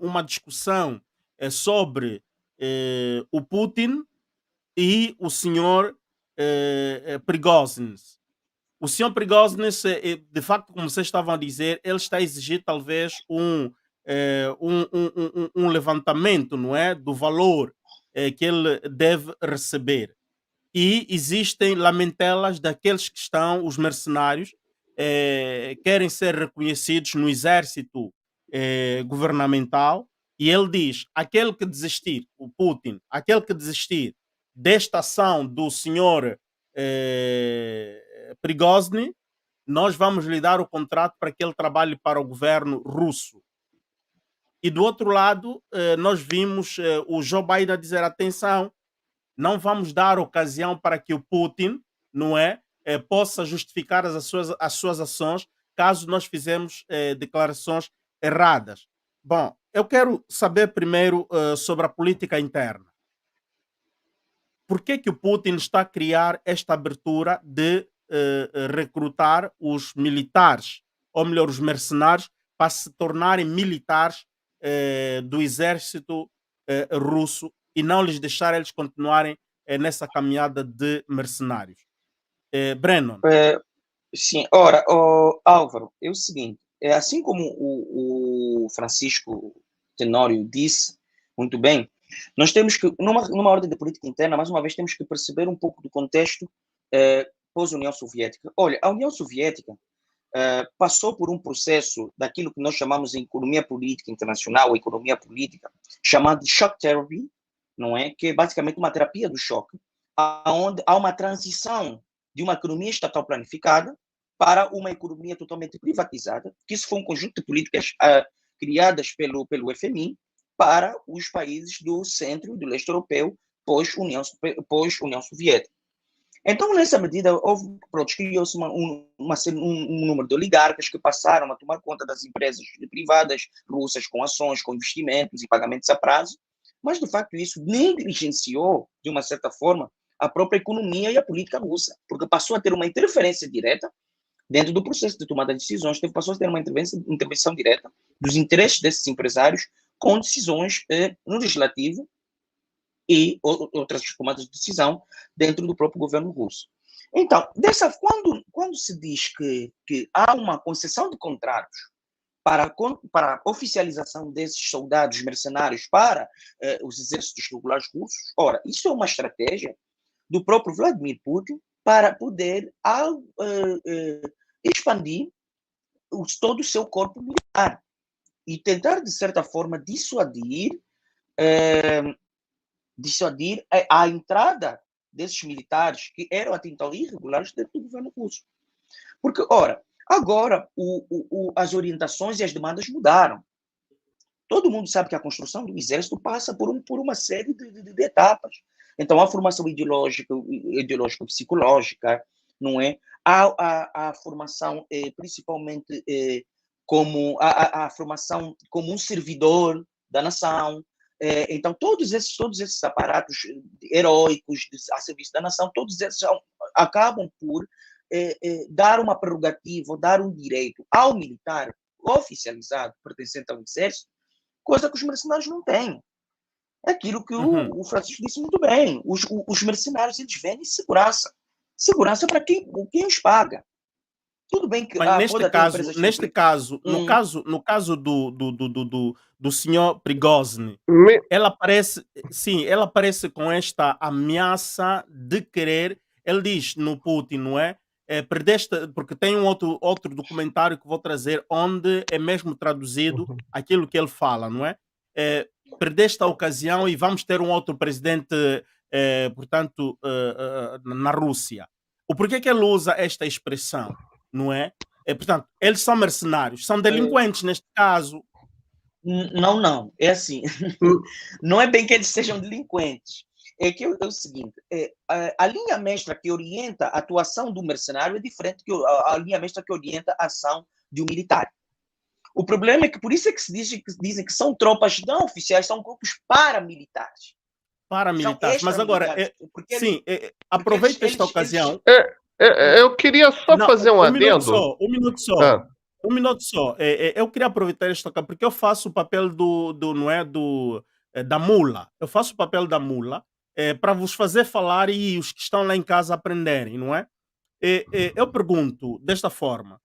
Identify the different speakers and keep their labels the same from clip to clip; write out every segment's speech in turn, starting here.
Speaker 1: uma discussão sobre o Putin e o senhor Prigozhin. O senhor Prigozhin, de facto, como vocês estavam a dizer, ele está a exigir talvez um levantamento, não é, do valor que ele deve receber. E existem lamentelas daqueles que estão, os mercenários, querem ser reconhecidos no exército governamental, e ele diz, aquele que desistir, o Putin, aquele que desistir desta ação do senhor Prigozhin, nós vamos lhe dar o contrato para que ele trabalhe para o governo russo. E do outro lado, nós vimos o Joe Biden dizer, atenção, não vamos dar ocasião para que o Putin, não é, possa justificar as suas ações caso nós fizemos declarações erradas. Bom, eu quero saber primeiro sobre a política interna. Por que o Putin está a criar esta abertura de recrutar os militares, ou melhor, os mercenários, para se tornarem militares do exército russo e não lhes deixar eles continuarem nessa caminhada de mercenários? Brennan.
Speaker 2: Sim, ora, Álvaro, é o seguinte, assim como o Francisco Tenório disse muito bem, nós temos que, numa ordem de política interna, mais uma vez, temos que perceber um pouco do contexto pós-União Soviética. Olha, a União Soviética passou por um processo daquilo que nós chamamos de economia política internacional, economia política, chamado de shock therapy, não é? Que é basicamente uma terapia do choque, onde há uma transição de uma economia estatal planificada para uma economia totalmente privatizada, que isso foi um conjunto de políticas criadas pelo FMI para os países do centro e do leste europeu pós-União Soviética. Então, nessa medida, criou-se um número de oligarcas que passaram a tomar conta das empresas privadas russas com ações, com investimentos e pagamentos a prazo, mas, de facto, isso negligenciou, de uma certa forma, a própria economia e a política russa, porque passou a ter uma interferência direta dentro do processo de tomada de decisões, passou a ter uma intervenção direta dos interesses desses empresários com decisões no legislativo e outras tomadas de decisão dentro do próprio governo russo. Então, quando se diz que há uma concessão de contratos para a oficialização desses soldados mercenários para os exércitos regulares russos, ora, isso é uma estratégia do próprio Vladimir Putin para poder expandir todo o seu corpo militar e tentar, de certa forma, dissuadir a entrada desses militares que eram até então irregulares dentro do governo russo. Porque, ora, agora as orientações e as demandas mudaram. Todo mundo sabe que a construção do exército passa por uma série de etapas. Então, a formação ideológico-psicológica, não é? A formação, principalmente, como a formação como um servidor da nação. Então, todos esses aparatos heróicos a serviço da nação, todos esses acabam por dar uma prerrogativa, dar um direito ao militar oficializado, pertencente ao exército, coisa que os mercenários não têm. É aquilo que o Francisco disse muito bem. Os mercenários, eles vendem segurança. Segurança para quem os paga. Tudo bem que
Speaker 1: mas no caso do senhor Prigozhin, ela aparece com esta ameaça de querer, ele diz no Putin, não é? Porque tem um outro documentário que vou trazer onde é mesmo traduzido aquilo que ele fala, não é? Perdeste a ocasião e vamos ter um outro presidente, portanto, na Rússia. O porquê que ele usa esta expressão, não é? Portanto, eles são mercenários, são delinquentes neste caso.
Speaker 2: Não. É assim. Não é bem que eles sejam delinquentes. É o seguinte, a linha mestra que orienta a atuação do mercenário é diferente da linha mestra que orienta a ação de um militar. O problema é que por isso é que se dizem que são tropas não oficiais, são grupos paramilitares.
Speaker 3: Paramilitares,
Speaker 1: mas agora, aproveita esta ocasião.
Speaker 3: Eu queria só fazer um adendo.
Speaker 1: Um minuto só. Um minuto só. Eu queria aproveitar esta porque eu faço o papel não é, da mula. Eu faço o papel da mula para vos fazer falar e os que estão lá em casa aprenderem, não é? Eu pergunto desta forma: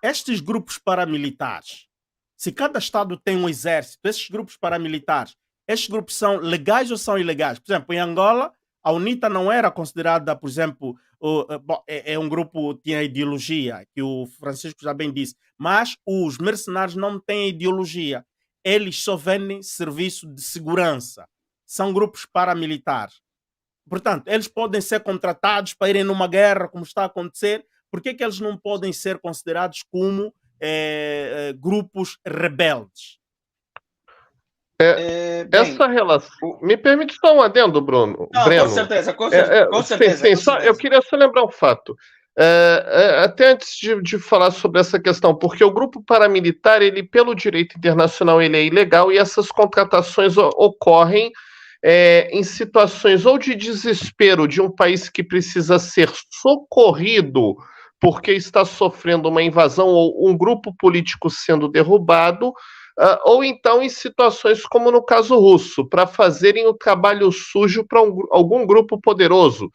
Speaker 1: estes grupos paramilitares, se cada estado tem um exército, esses grupos paramilitares, estes grupos são legais ou são ilegais? Por exemplo, em Angola, a UNITA não era considerada, por exemplo, bom, é um grupo que tinha ideologia, que o Francisco já bem disse, mas os mercenários não têm ideologia. Eles só vendem serviço de segurança. São grupos paramilitares. Portanto, eles podem ser contratados para irem numa guerra, como está a acontecer. Por que eles não podem ser considerados como grupos rebeldes?
Speaker 2: Bem,
Speaker 3: Essa relação.
Speaker 2: o-
Speaker 3: Me permite só um adendo, Bruno.
Speaker 2: não, com
Speaker 3: Breno.
Speaker 2: certeza, com
Speaker 3: Sim,
Speaker 2: certeza,
Speaker 3: sim,
Speaker 2: com
Speaker 3: só, eu
Speaker 2: certeza.
Speaker 3: queria só lembrar um fato. Até antes de falar sobre essa questão, porque o grupo paramilitar, ele, pelo direito internacional, ele é ilegal e essas contratações ocorrem em situações ou de desespero de um país que precisa ser socorrido porque está sofrendo uma invasão ou um grupo político sendo derrubado, ou então em situações como no caso russo, para fazerem o trabalho sujo para algum grupo poderoso.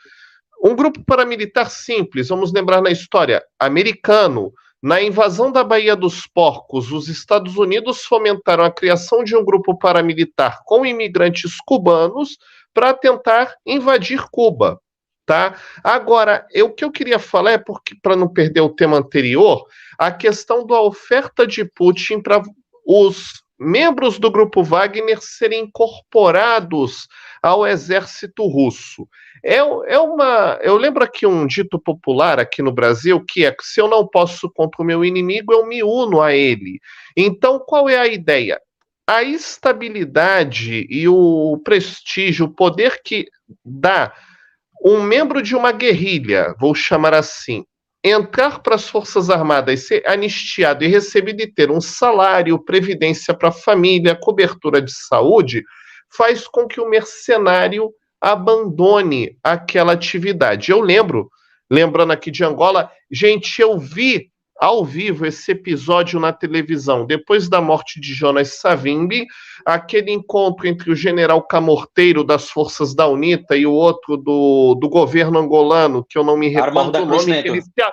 Speaker 3: Um grupo paramilitar simples, vamos lembrar na história, americano. Na invasão da Baía dos Porcos, os Estados Unidos fomentaram a criação de um grupo paramilitar com imigrantes cubanos para tentar invadir Cuba. Tá? Agora, o que eu queria falar é porque, para não perder o tema anterior, a questão da oferta de Putin para os membros do grupo Wagner serem incorporados ao exército russo. Eu lembro aqui um dito popular aqui no Brasil que é: se eu não posso contra o meu inimigo, eu me uno a ele. Então, qual é a ideia? A estabilidade e o prestígio, o poder que dá um membro de uma guerrilha, vou chamar assim, entrar para as Forças Armadas, ser anistiado e receber e ter um salário, previdência para a família, cobertura de saúde, faz com que o mercenário abandone aquela atividade. Eu lembro, lembrando aqui de Angola, gente, eu vi ao vivo esse episódio na televisão, depois da morte de Jonas Savimbi, aquele encontro entre o general Camorteiro das forças da UNITA e o outro do governo angolano, que eu não me
Speaker 2: Armando
Speaker 3: recordo
Speaker 2: da
Speaker 3: o
Speaker 2: Cruz
Speaker 3: nome, que
Speaker 2: Neto.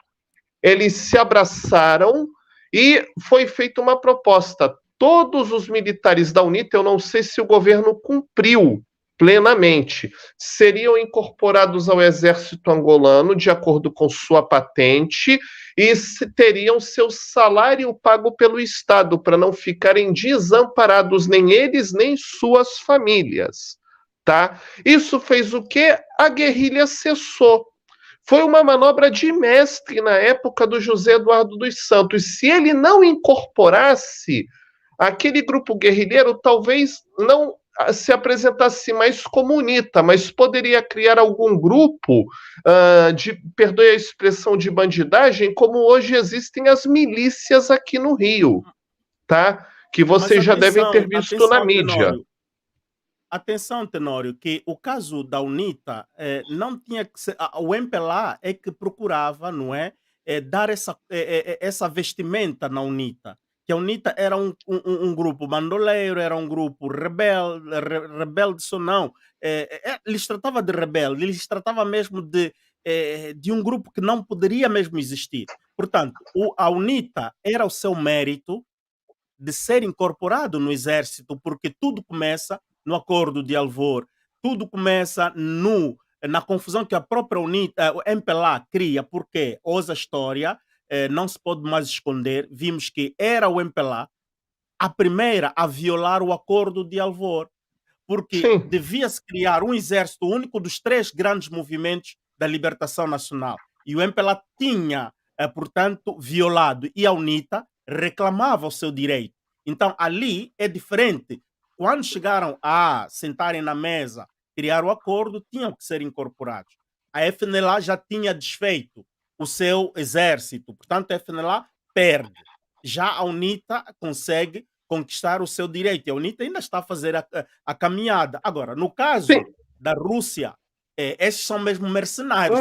Speaker 3: eles se abraçaram e foi feita uma proposta. Todos os militares da UNITA, eu não sei se o governo cumpriu plenamente, seriam incorporados ao exército angolano de acordo com sua patente e teriam seu salário pago pelo Estado para não ficarem desamparados nem eles nem suas famílias, tá? Isso fez o quê? A guerrilha cessou. Foi uma manobra de mestre na época do José Eduardo dos Santos. Se ele não incorporasse aquele grupo guerrilheiro, talvez não se apresentasse mais como UNITA, mas poderia criar algum grupo perdoe a expressão, de bandidagem, como hoje existem as milícias aqui no Rio, tá? Que
Speaker 1: Mas
Speaker 3: vocês já devem ter visto na
Speaker 1: atenção,
Speaker 3: mídia.
Speaker 1: Tenório. Atenção, Tenório, que o caso da UNITA não tinha que ser. O MPLA é que procurava, não é? Dar essa vestimenta na UNITA. Que a UNITA era um grupo bandoleiro, era um grupo rebelde, rebelde ou não. Eles tratavam de rebelde, eles tratavam mesmo de um grupo que não poderia mesmo existir. Portanto, a UNITA era o seu mérito de ser incorporado no exército, porque tudo começa no acordo de Alvor, tudo começa na confusão que a própria o MPLA cria, porque ousa história, não se pode mais esconder, vimos que era o MPLA a primeira a violar o acordo de Alvor, porque
Speaker 3: Sim.
Speaker 1: devia-se criar um exército único dos três grandes movimentos da libertação nacional. E o MPLA tinha, portanto, violado, e a UNITA reclamava o seu direito. Então, ali é diferente. Quando chegaram a sentarem na mesa, criar o acordo, tinham que ser incorporados. A FNLA já tinha desfeito o seu exército, portanto, a FNLA perde. Já a UNITA consegue conquistar o seu direito. E a UNITA ainda está a fazer a caminhada. Agora, no caso
Speaker 3: Sim.
Speaker 1: da Rússia, esses são mesmo mercenários.